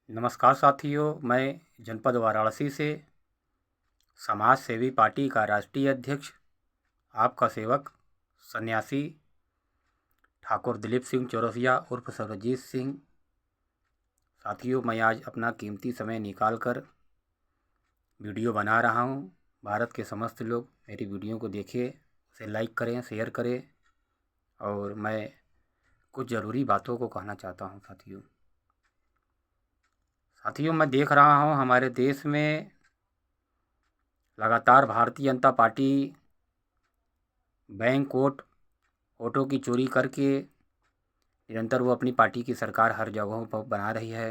नमस्कार साथियों, मैं जनपद वाराणसी से समाज सेवी पार्टी का राष्ट्रीय अध्यक्ष आपका सेवक सन्यासी ठाकुर दिलीप सिंह चौरसिया उर्फ सर्वजीत सिंह। साथियों, मैं आज अपना कीमती समय निकाल कर वीडियो बना रहा हूँ। भारत के समस्त लोग मेरी वीडियो को देखें, उसे लाइक करें, शेयर करें। और मैं कुछ ज़रूरी बातों को कहना चाहता हूँ। साथियों, मैं देख रहा हूँ हमारे देश में लगातार Bharatiya Janata party bank coat वोटों की चोरी करके निरंतर वो अपनी पार्टी की सरकार हर जगहों पर बना रही है।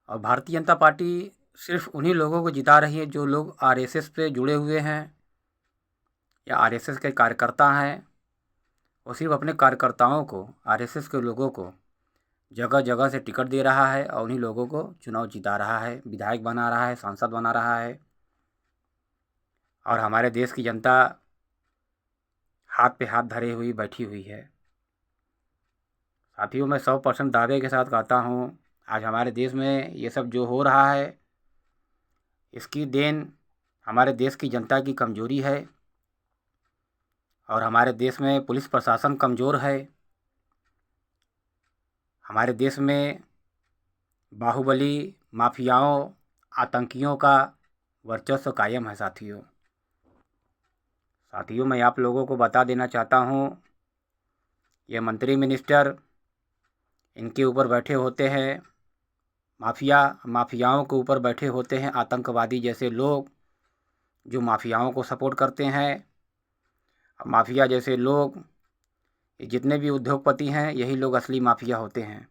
और भारतीय जनता पार्टी सिर्फ उन्हीं लोगों को जिता रही है जो लोग आरएसएस पे जुड़े हुए हैं या आरएसएस के कार्यकर्ता हैं। वो सिर्फ अपने कार्यकर्ताओं को, आरएसएस के लोगों को जगह जगह से टिकट दे रहा है और उन्हीं लोगों को चुनाव जिता रहा है, विधायक बना रहा है, सांसद बना रहा है। और हमारे देश की जनता हाथ पे हाथ धरे हुई बैठी हुई है। साथियों, मैं 100% दावे के साथ कहता हूँ, आज हमारे देश में ये सब जो हो रहा है इसकी देन हमारे देश की जनता की कमज़ोरी है। और हमारे देश में पुलिस प्रशासन कमज़ोर है। हमारे देश में बाहुबली माफियाओं, आतंकियों का वर्चस्व कायम है। साथियों, मैं आप लोगों को बता देना चाहता हूँ, ये मंत्री मिनिस्टर इनके ऊपर बैठे होते हैं, माफियाओं के ऊपर बैठे होते हैं आतंकवादी जैसे लोग जो माफियाओं को सपोर्ट करते हैं। माफिया जैसे लोग, जितने भी उद्योगपति हैं, यही लोग असली माफिया होते हैं।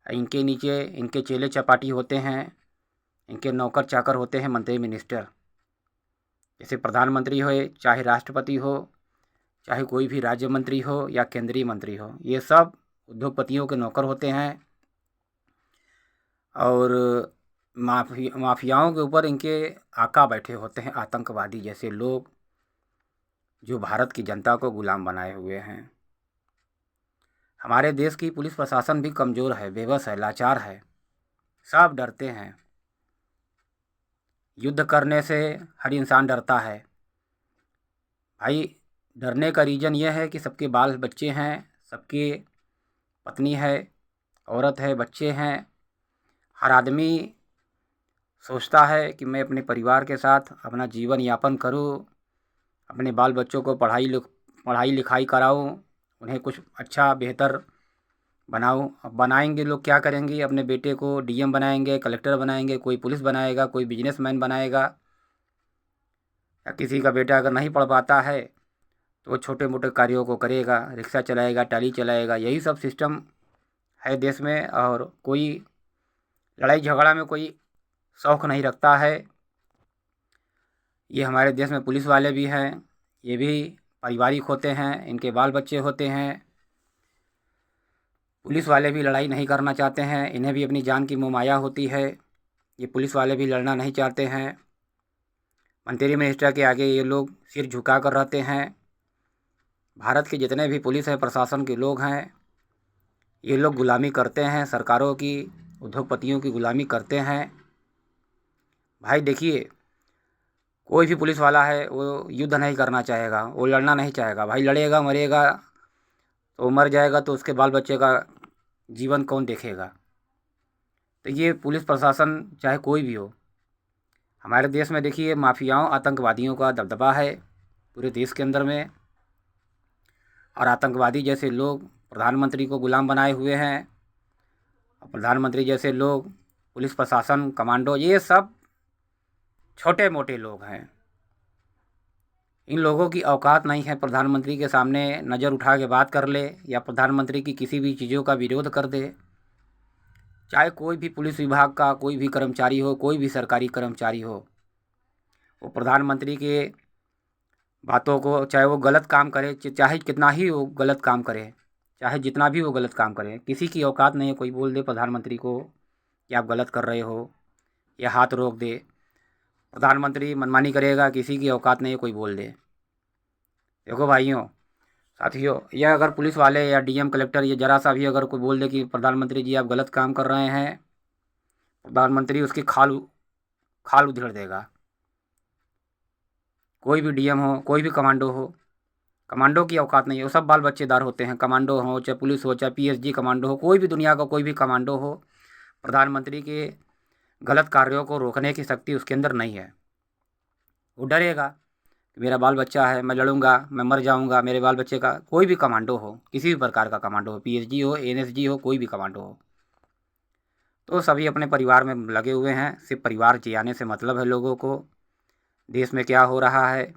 इनके नीचे इनके चेले चपाटी होते हैं, इनके नौकर चाकर होते हैं मंत्री मिनिस्टर। जैसे प्रधानमंत्री हो, चाहे राष्ट्रपति हो, चाहे कोई भी राज्य मंत्री हो या केंद्रीय मंत्री हो, ये सब उद्योगपतियों के नौकर होते हैं। और माफियाओं के ऊपर इनके आका बैठे होते हैं आतंकवादी जैसे लोग जो भारत की जनता को गुलाम बनाए हुए हैं। हमारे देश की पुलिस प्रशासन भी कमज़ोर है, बेबस है, लाचार है। सब डरते हैं। युद्ध करने से हर इंसान डरता है। भाई, डरने का रीज़न ये है कि सबके बाल बच्चे हैं, सबकी पत्नी है, औरत है, बच्चे हैं। हर आदमी सोचता है कि मैं अपने परिवार के साथ अपना जीवन यापन करूं, अपने बाल बच्चों को पढ़ाई लिखाई कराऊं, उन्हें कुछ अच्छा बेहतर बनाऊं। अब बनाएंगे लोग, क्या करेंगे? अपने बेटे को डीएम बनाएंगे, कलेक्टर बनाएंगे, कोई पुलिस बनाएगा, कोई बिजनेसमैन बनाएगा। या किसी का बेटा अगर नहीं पढ़ पाता है तो वो छोटे मोटे कार्यों को करेगा, रिक्शा चलाएगा, टाली चलाएगा। यही सब सिस्टम है देश में। और कोई लड़ाई झगड़ा में कोई शौक़ नहीं रखता है। ये हमारे देश में पुलिस वाले भी हैं, ये भी पारिवारिक होते हैं, इनके बाल बच्चे होते हैं। पुलिस वाले भी लड़ाई नहीं करना चाहते हैं, इन्हें भी अपनी जान की मोहमाया होती है। ये पुलिस वाले भी लड़ना नहीं चाहते हैं। मंत्री मिनिस्टर के आगे ये लोग सिर झुका कर रहते हैं। भारत के जितने भी पुलिस है प्रशासन के लोग हैं, ये लोग गुलामी करते हैं, सरकारों की, उद्योगपतियों की गुलामी करते हैं। भाई देखिए, कोई भी पुलिस वाला है वो युद्ध नहीं करना चाहेगा, वो लड़ना नहीं चाहेगा। भाई लड़ेगा, मरेगा तो मर जाएगा, तो उसके बाल बच्चे का जीवन कौन देखेगा? तो ये पुलिस प्रशासन चाहे कोई भी हो, हमारे देश में देखिए माफियाओं, आतंकवादियों का दबदबा है पूरे देश के अंदर में। और आतंकवादी जैसे लोग प्रधानमंत्री को गुलाम बनाए हुए हैं। और प्रधानमंत्री जैसे लोग, पुलिस प्रशासन, कमांडो, ये सब छोटे मोटे लोग हैं। इन लोगों की औकात नहीं है प्रधानमंत्री के सामने नज़र उठा के बात कर ले या प्रधानमंत्री की किसी भी चीज़ों का विरोध कर दे। चाहे कोई भी पुलिस विभाग का कोई भी कर्मचारी हो, कोई भी सरकारी कर्मचारी हो, वो प्रधानमंत्री के बातों को, चाहे वो गलत काम करे, चाहे कितना ही वो गलत काम करे, चाहे जितना भी वो गलत काम करे, किसी की औकात नहीं है कोई बोल दे प्रधानमंत्री को कि आप गलत कर रहे हो या हाथ रोक दे। प्रधानमंत्री मनमानी करेगा, किसी की औकात नहीं है कोई बोल दे। देखो भाइयों, साथियों, यह अगर पुलिस वाले या डीएम कलेक्टर ये ज़रा सा भी अगर कोई बोल दे कि प्रधानमंत्री जी आप गलत काम कर रहे हैं, प्रधानमंत्री उसकी खाल खाल उधेड़ देगा। कोई भी डीएम हो, कोई भी कमांडो हो, कमांडो की औकात नहीं है। वो सब बाल बच्चेदार होते हैं, कमांडो हो चाहे पुलिस हो चाहे पीएसजी कमांडो हो, कोई भी दुनिया का कोई भी कमांडो हो, प्रधानमंत्री के गलत कार्यों को रोकने की शक्ति उसके अंदर नहीं है। वो डरेगा कि मेरा बाल बच्चा है, मैं लड़ूंगा, मैं मर जाऊंगा, मेरे बाल बच्चे का। कोई भी कमांडो हो, किसी भी प्रकार का कमांडो हो, पीएसजी हो, एनएसजी हो, कोई भी कमांडो हो, तो सभी अपने परिवार में लगे हुए हैं। सिर्फ परिवार जियाने से मतलब है लोगों को। देश में क्या हो रहा है,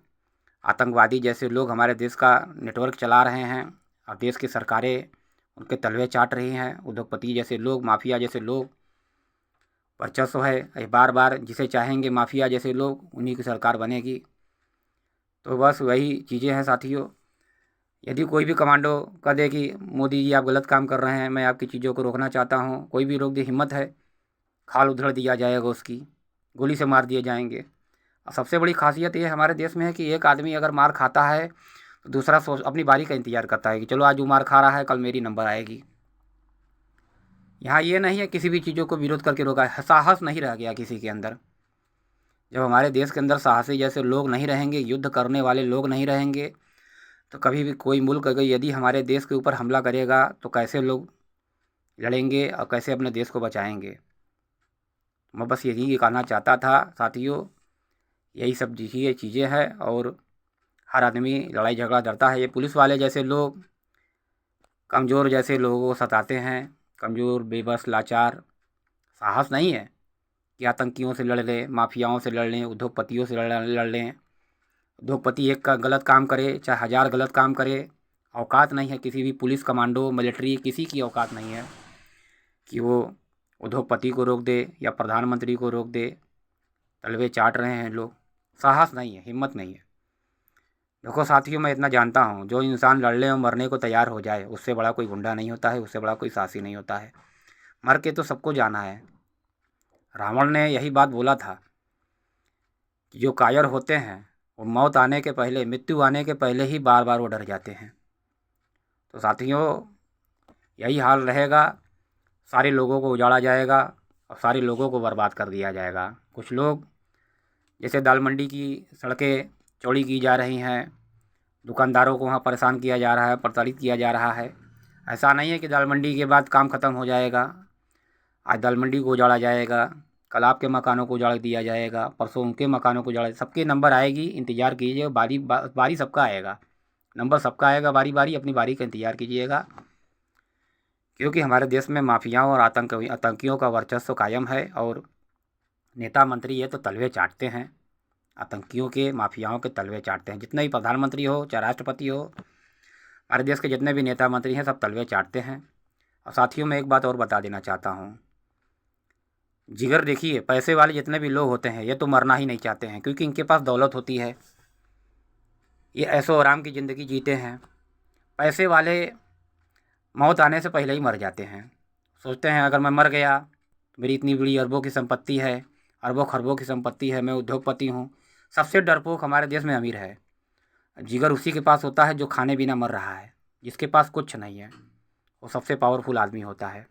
आतंकवादी जैसे लोग हमारे देश का नेटवर्क चला रहे हैं और देश की सरकारें उनके तलवे चाट रही हैं। उद्योगपति जैसे लोग, माफिया जैसे लोग, वर्चस्व है, बार बार जिसे चाहेंगे माफिया जैसे लोग, उन्हीं की सरकार बनेगी। तो बस वही चीज़ें हैं साथियों। यदि कोई भी कमांडो कह दे कि मोदी जी आप गलत काम कर रहे हैं, मैं आपकी चीज़ों को रोकना चाहता हूँ, कोई भी रोक दे, हिम्मत है, खाल उधेड़ दिया जाएगा, उसकी गोली से मार दिए जाएंगे। और सबसे बड़ी खासियत ये हमारे देश में है कि एक आदमी अगर मार खाता है तो दूसरा सोच अपनी बारी का इंतज़ार करता है कि चलो आज वो मार खा रहा है, कल मेरी नंबर आएगी। यहाँ ये नहीं है किसी भी चीज़ों को विरोध करके रोका है, साहस नहीं रह गया किसी के अंदर। जब हमारे देश के अंदर साहसी जैसे लोग नहीं रहेंगे, युद्ध करने वाले लोग नहीं रहेंगे, तो कभी भी कोई मुल्क अगर यदि हमारे देश के ऊपर हमला करेगा तो कैसे लोग लड़ेंगे और कैसे अपने देश को बचाएंगे। मैं बस यही कहना चाहता था साथियों। यही सब ये चीज़ें हैं और हर आदमी लड़ाई झगड़ा डरता है। ये पुलिस वाले जैसे लोग कमज़ोर जैसे लोगों को सताते हैं, कमज़ोर, बेबस, लाचार। साहस नहीं है कि आतंकियों से लड़ लें, माफियाओं से लड़ लें, उद्योगपतियों से लड़ लें। उद्योगपति एक का गलत काम करे चाहे 1000 गलत काम करे, औकात नहीं है किसी भी पुलिस, कमांडो, मिलिट्री, किसी की औकात नहीं है कि वो उद्योगपति को रोक दे या प्रधानमंत्री को रोक दे। तलवे चाट रहे हैं लोग, साहस नहीं है, हिम्मत नहीं है। देखो साथियों, मैं इतना जानता हूँ, जो इंसान लड़ने और मरने को तैयार हो जाए उससे बड़ा कोई गुंडा नहीं होता है, उससे बड़ा कोई साहसी नहीं होता है। मर के तो सबको जाना है। रावण ने यही बात बोला था कि जो कायर होते हैं वो मौत आने के पहले, मृत्यु आने के पहले ही बार बार वो डर जाते हैं। तो साथियों, यही हाल रहेगा, सारे लोगों को उजाड़ा जाएगा और सारे लोगों को बर्बाद कर दिया जाएगा। कुछ लोग जैसे दाल मंडी की सड़कें चौड़ी की जा रही हैं, दुकानदारों को वहाँ परेशान किया जा रहा है, प्रताड़ित किया जा रहा है। ऐसा नहीं है कि दाल मंडी के बाद काम ख़त्म हो जाएगा। आज दाल मंडी को उजाड़ा जाएगा, कल आपके मकानों को उजाड़ दिया जाएगा, परसों उनके मकानों को उजाड़, सबके नंबर आएगी, इंतज़ार कीजिए। बारी सबका आएगा, नंबर सबका आएगा, बारी बारी अपनी बारी का इंतज़ार कीजिएगा। क्योंकि हमारे देश में माफियाओं और आतंकियों का वर्चस्व कायम है और नेता मंत्री ये तो तलवे चाटते हैं, आतंकियों के, माफियाओं के तलवे चाटते हैं। जितने भी प्रधानमंत्री हो चाहे राष्ट्रपति हो, हमारे देश के जितने भी नेता मंत्री हैं सब तलवे चाटते हैं। और साथियों, मैं एक बात और बता देना चाहता हूँ, जिगर देखिए, पैसे वाले जितने भी लोग होते हैं ये तो मरना ही नहीं चाहते हैं, क्योंकि इनके पास दौलत होती है, ये ऐशो आराम की ज़िंदगी जीते हैं। पैसे वाले मौत आने से पहले ही मर जाते हैं। सोचते हैं अगर मैं मर गया तो मेरी इतनी बड़ी अरबों की संपत्ति है, अरबों खरबों की संपत्ति है, मैं उद्योगपति हूँ। सबसे डरपोक हमारे देश में अमीर है। जिगर उसी के पास होता है जो खाने बिना मर रहा है, जिसके पास कुछ नहीं है, वो सबसे पावरफुल आदमी होता है।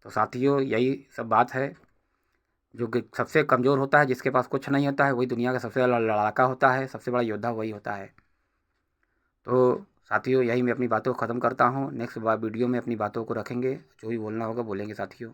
तो साथियों, यही सब बात है। जो कि सबसे कमज़ोर होता है, जिसके पास कुछ नहीं होता है, वही दुनिया का सबसे बड़ा लड़ाका होता है, सबसे बड़ा योद्धा वही होता है। तो साथियों, यही मैं अपनी बातों को ख़त्म करता हूँ। नेक्स्ट वीडियो में अपनी बातों को रखेंगे, जो भी बोलना होगा बोलेंगे साथियों।